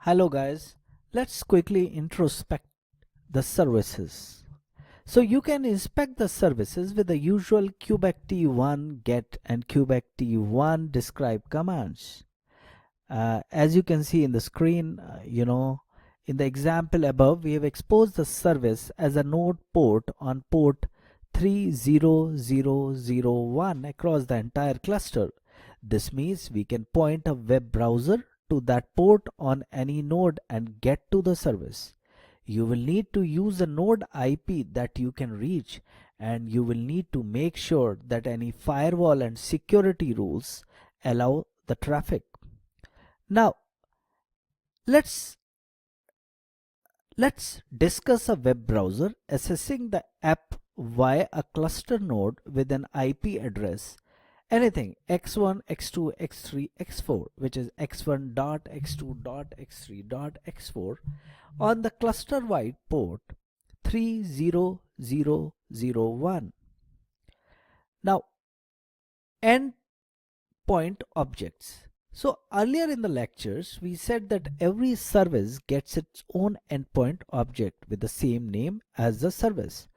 Hello guys, let's quickly introspect the services. So you can inspect the services with the usual kubectl1 get and kubectl1 describe commands. As you can see in the screen, in the example above, we have exposed the service as a node port on port 30001 across the entire cluster. This means we can point a web browser to that port on any node and get to the service. You will need to use a node IP that you can reach, and you will need to make sure that any firewall and security rules allow the traffic. Now, let's let's discuss a web browser accessing the app via a cluster node with an IP address anything x1, x2, x3, x4, which is x1 dot x2 dot x3 dot x4 on the cluster wide port 30001. Now, endpoint objects. So earlier in the lectures, we said that every service gets its own endpoint object with the same name as the service.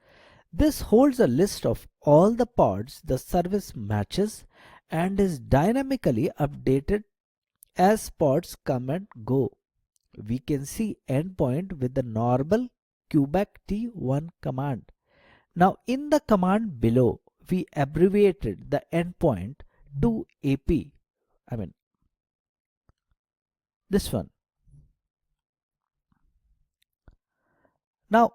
This holds a list of all the pods the service matches and is dynamically updated as pods come and go. We can see endpoint with the normal kubectl1 command. Now in the command below, we abbreviated the endpoint to AP. I mean this one. Now,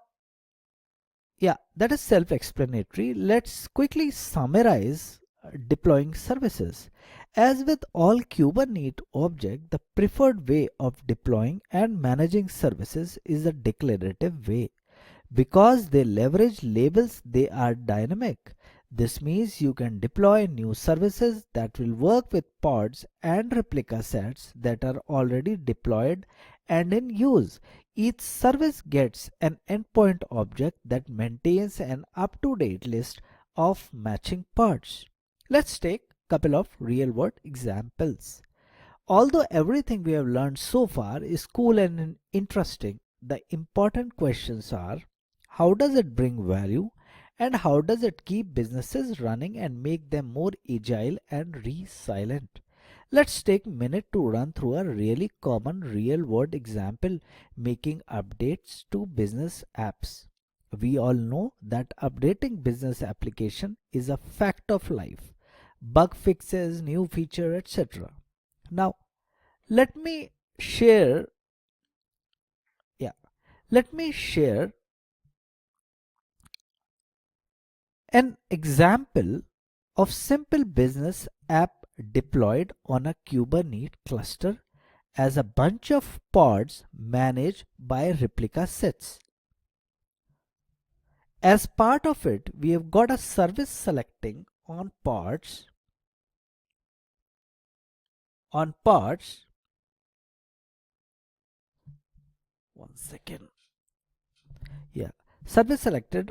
yeah, that is self-explanatory. Let's quickly summarize deploying services. As with all Kubernetes object, the preferred way of deploying and managing services is a declarative way. Because they leverage labels, they are dynamic. This means you can deploy new services that will work with pods and replica sets that are already deployed and in use. Each service gets an endpoint object that maintains an up-to-date list of matching pods. Let's take a couple of real-world examples. Although everything we have learned so far is cool and interesting, the important questions are: how does it bring value, and how does it keep businesses running and make them more agile and resilient? Let's take a minute to run through a really common real world example: making updates to business apps. We all know that updating business application is a fact of life. Bug fixes, new feature, etc. Now, let me share, yeah, let me share an example of simple business app deployed on a Kubernetes cluster as a bunch of pods managed by replica sets. As part of it, we have got a service selecting on pods. One second. Yeah, service selected.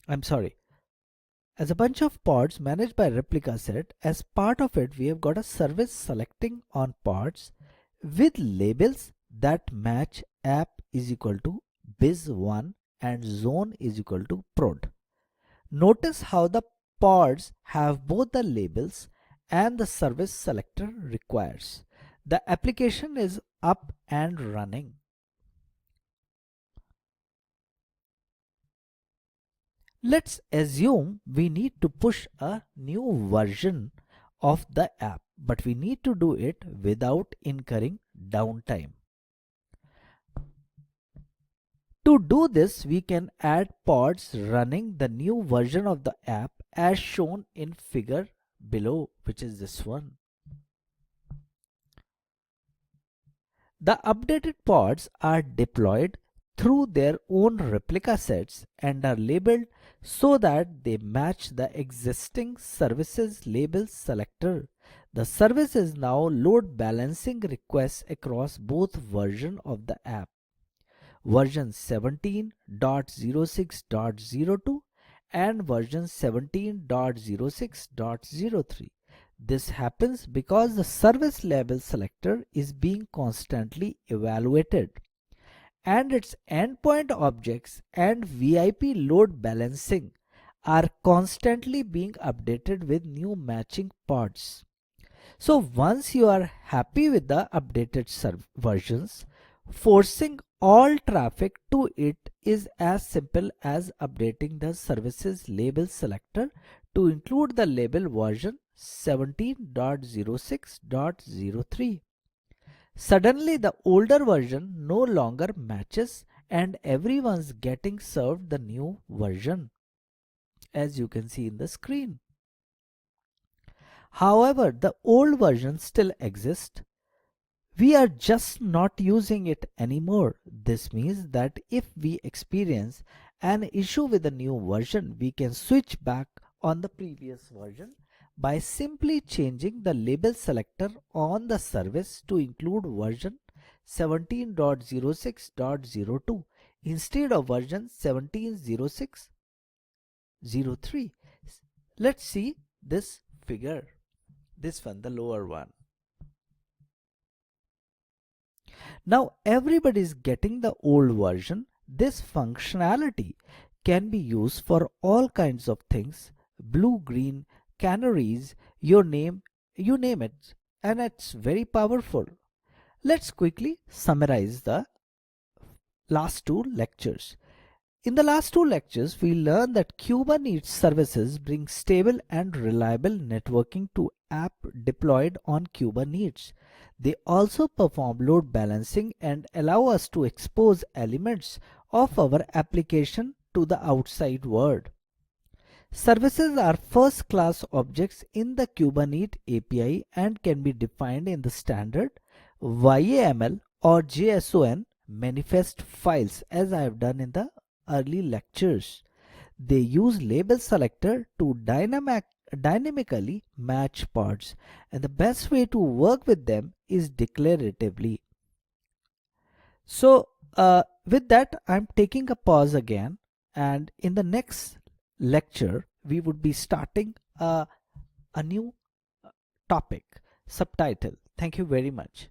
I'm sorry. As a bunch of pods managed by replica set, as part of it, we have got a service selecting on pods with labels that match app is equal to biz1 and zone is equal to prod. Notice how the pods have both the labels and the service selector requires. The application is up and running. Let's assume we need to push a new version of the app, but we need to do it without incurring downtime. To do this, we can add pods running the new version of the app as shown in figure below, which is this one. The updated pods are deployed through their own replica sets and are labeled so that they match the existing services label selector. The service is now load balancing requests across both versions of the app, version 17.06.02 and version 17.06.03. This happens because the service label selector is being constantly evaluated, and its endpoint objects and VIP load balancing are constantly being updated with new matching pods. So once you are happy with the updated versions, forcing all traffic to it is as simple as updating the services label selector to include the label version 17.06.03. Suddenly the older version no longer matches and everyone's getting served the new version, as you can see in the screen. However, the old version still exists. We are just not using it anymore. This means that if we experience an issue with the new version, we can switch back on the previous version by simply changing the label selector on the service to include version 17.06.02 instead of version 17.06.03. Let's see this figure. This one, the lower one. Now everybody is getting the old version. This functionality can be used for all kinds of things: blue, green, canaries, you name it, and it's very powerful. Let's quickly summarize the last two lectures. In the last two lectures, we learned that Kubernetes services bring stable and reliable networking to app deployed on Kubernetes. They also perform load balancing and allow us to expose elements of our application to the outside world. Services are first-class objects in the Kubernetes API and can be defined in the standard YAML or JSON manifest files, as I have done in the early lectures. They use label selector to dynamically match pods, and the best way to work with them is declaratively. So with that, I'm taking a pause again, and in the next lecture we would be starting a new topic subtitle. Thank you very much.